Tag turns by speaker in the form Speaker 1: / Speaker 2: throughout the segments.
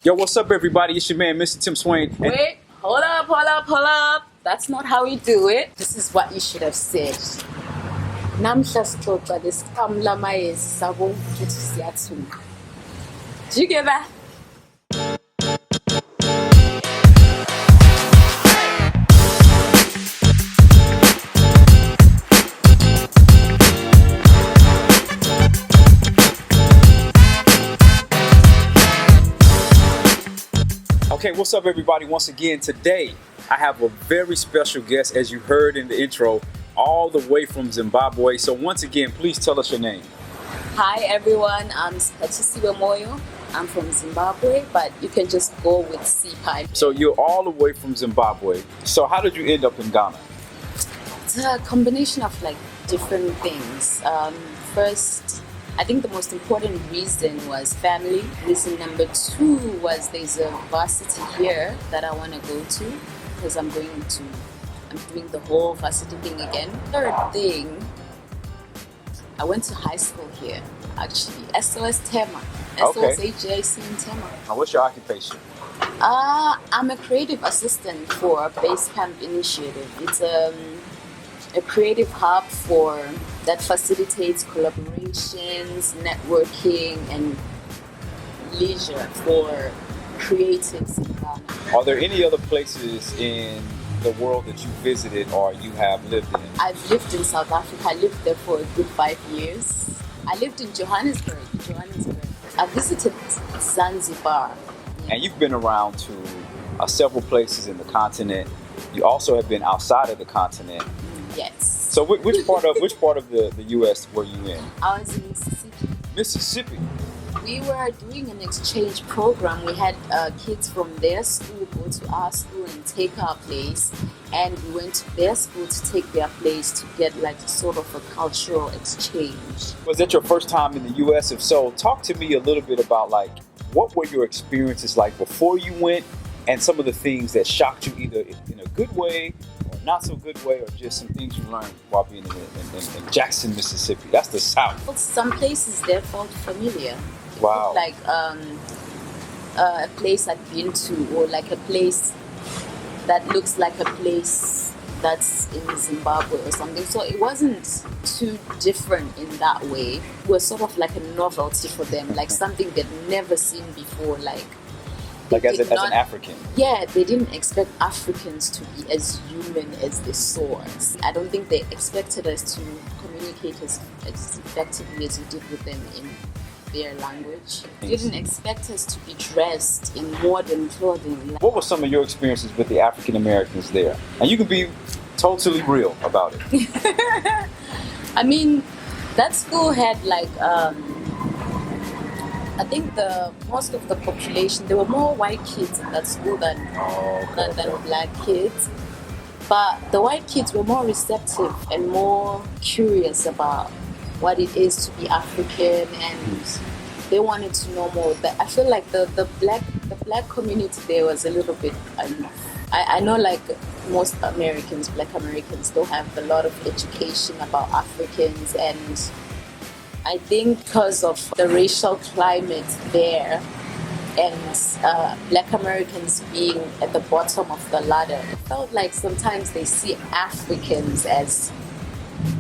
Speaker 1: Yo, what's up, everybody? It's your man, Mr. Tim Swain.
Speaker 2: Wait, hold up. That's not how we do it. This is what you should have said. Namhla sixoxa lesiqhamu lamayezi sabo ukuthi siyathunga. Do you get that?
Speaker 1: Okay, what's up, everybody? Once again, today I have a very special guest, as you heard in the intro, all the way from Zimbabwe. So once again, please tell us your name.
Speaker 2: Hi everyone, I'm Siphatisiwe Moyo. I'm from Zimbabwe, but you can just go with Siphat.
Speaker 1: So you're all the way from Zimbabwe. So how did you end up in Ghana?
Speaker 2: It's a combination of like different things. First, I think the most important reason was family. Reason number two was there's a varsity here that I want to go to because I'm doing the whole varsity thing again. Third thing, I went to high school here actually. SOS Tema. SOS AJC in Tema.
Speaker 1: Now, what's your occupation?
Speaker 2: I'm a creative assistant for Base Camp Initiative. It's a creative hub that facilitates collaborations, networking, and leisure for creatives in Ghana.
Speaker 1: Are there any other places in the world that you visited or you have lived in?
Speaker 2: I've lived in South Africa. I lived there for a good 5 years. I lived in Johannesburg. I visited Zanzibar.
Speaker 1: And you've been around to several places in the continent. You also have been outside of the continent.
Speaker 2: Yes.
Speaker 1: So which part of the U.S. were you in?
Speaker 2: I was in Mississippi.
Speaker 1: Mississippi.
Speaker 2: We were doing an exchange program. We had kids from their school go to our school and take our place, and we went to their school to take their place to get like sort of a cultural exchange. Was
Speaker 1: that your first time in the U.S.? If so, talk to me a little bit about like what were your experiences like before you went, and some of the things that shocked you either in a good way, not so good way, or just some things you learned while being in Jackson, Mississippi. That's the South.
Speaker 2: Some places there felt familiar.
Speaker 1: Wow.
Speaker 2: Like a place I've been to, or like a place that looks like a place that's in Zimbabwe or something. So it wasn't too different in that way. It was sort of like a novelty for them, like something they'd never seen before, like
Speaker 1: as an African.
Speaker 2: Yeah, they didn't expect Africans to be as human as they saw us. I don't think they expected us to communicate as effectively as we did with them in their language. They didn't expect us to be dressed in modern clothing.
Speaker 1: What were some of your experiences with the African Americans there? And you can be totally real about it.
Speaker 2: I mean, that school had like I think most of the population, there were more white kids in that school than black kids. But the white kids were more receptive and more curious about what it is to be African, and they wanted to know more. I feel like the black community there was a little bit enough. I know like most Americans, black Americans don't have a lot of education about Africans, and I think because of the racial climate there and black Americans being at the bottom of the ladder, it felt like sometimes they see Africans as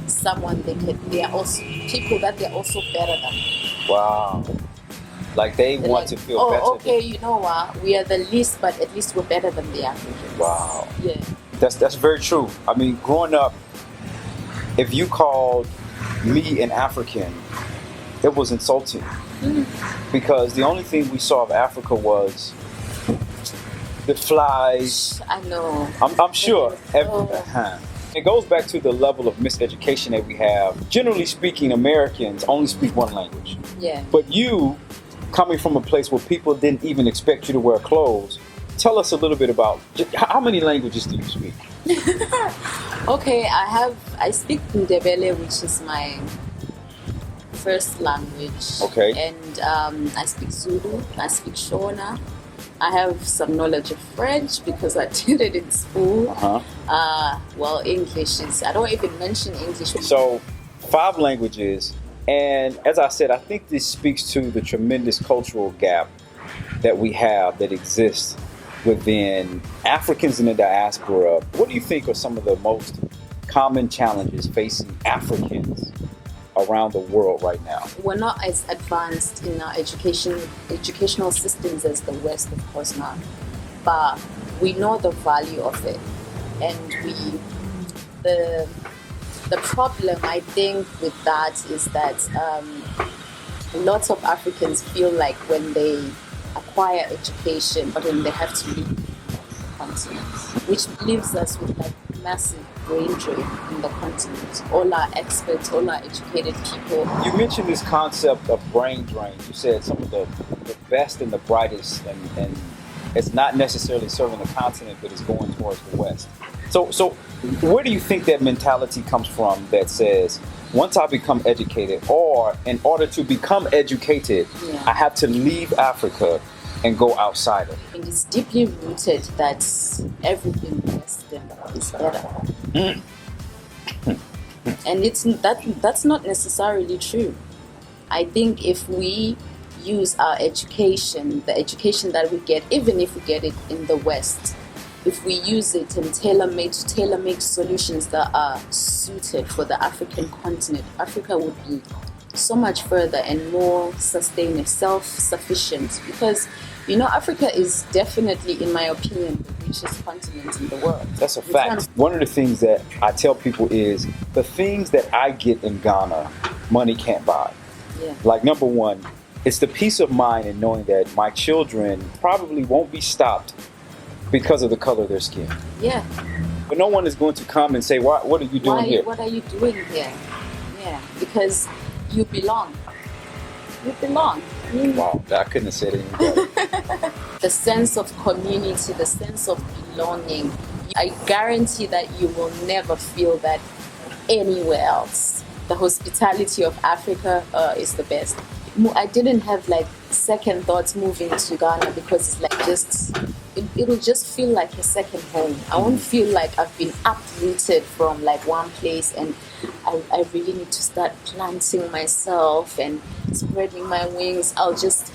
Speaker 2: someone they are also people that they're also better than.
Speaker 1: Wow. Like they're want like, to feel better.
Speaker 2: Okay, you know what? We are the least, but at least we're better than the Africans.
Speaker 1: Wow.
Speaker 2: Yeah.
Speaker 1: That's very true. I mean, growing up, if you called me an African, it was insulting. Because the only thing we saw of Africa was the flies.
Speaker 2: I know.
Speaker 1: I'm sure. It goes back to the level of miseducation that we have. Generally speaking, Americans only speak one language.
Speaker 2: Yeah.
Speaker 1: But you, coming from a place where people didn't even expect you to wear clothes, tell us a little bit about how many languages do you speak?
Speaker 2: Okay, I speak Ndebele, which is my first language.
Speaker 1: Okay.
Speaker 2: And I speak Zulu, I speak Shona. I have some knowledge of French because I did it in school. Well, English is, I don't even mention English.
Speaker 1: So 5 languages. And as I said, I think this speaks to the tremendous cultural gap that we have that exists within Africans in the diaspora, what do you think are some of the most common challenges facing Africans around the world right now?
Speaker 2: We're not as advanced in our educational systems as the West, of course not. But we know the value of it. And the problem, I think, with that is that lots of Africans feel like when they acquire education, but then they have to leave the continent, which leaves us with like massive brain drain in the continent. All our experts, all our educated people.
Speaker 1: You mentioned this concept of brain drain. You said some of the best and the brightest, and it's not necessarily serving the continent, but it's going towards the West. So where do you think that mentality comes from that says, once I become educated, or in order to become educated, I have to leave Africa and go outside of it?
Speaker 2: And it's deeply rooted that everything Western is better. And that's not necessarily true. I think if we use our education, the education that we get, even if we get it in the West, if we use it and tailor-make solutions that are suited for the African continent, Africa would be so much further and more sustainable, self-sufficient. Because, you know, Africa is definitely, in my opinion, the richest continent in the world.
Speaker 1: That's a fact. One of the things that I tell people is the things that I get in Ghana, money can't buy.
Speaker 2: Yeah.
Speaker 1: Like, number one, it's the peace of mind in knowing that my children probably won't be stopped because of the color of their skin.
Speaker 2: Yeah.
Speaker 1: But no one is going to come and say, what are you doing here?
Speaker 2: What are you doing here? Yeah, because you belong. You belong.
Speaker 1: Wow, I couldn't have said it any better.
Speaker 2: The sense of community, the sense of belonging, I guarantee that you will never feel that anywhere else. The hospitality of Africa is the best. I didn't have like second thoughts moving to Ghana because it's like it'll just feel like a second home. I won't feel like I've been uprooted from like one place and I really need to start planting myself and spreading my wings. I'll just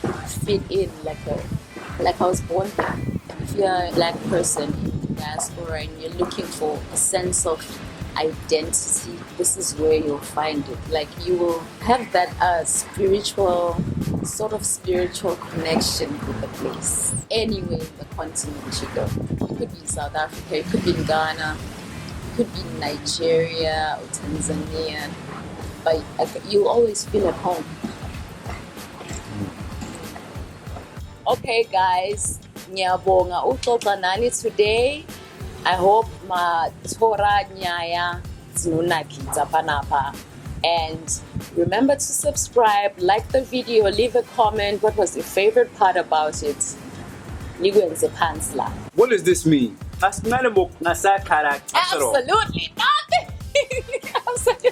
Speaker 2: fit in like I was born there. If you're a black person in the diaspora and you're looking for a sense of identity, this is where you'll find it. Like you will have that spiritual connection with the place. Anywhere in the continent you go. You could be in South Africa, you could be in Ghana, you could be in Nigeria or Tanzania, but you'll always feel at home. Okay guys, ngiyabonga uxoxa nani today. I hope mathora nyaya zinonakitsa panapa. And remember to subscribe, like the video, leave a comment. What was your favorite part about it?
Speaker 1: What does this mean?
Speaker 2: Absolutely nothing. Absolutely.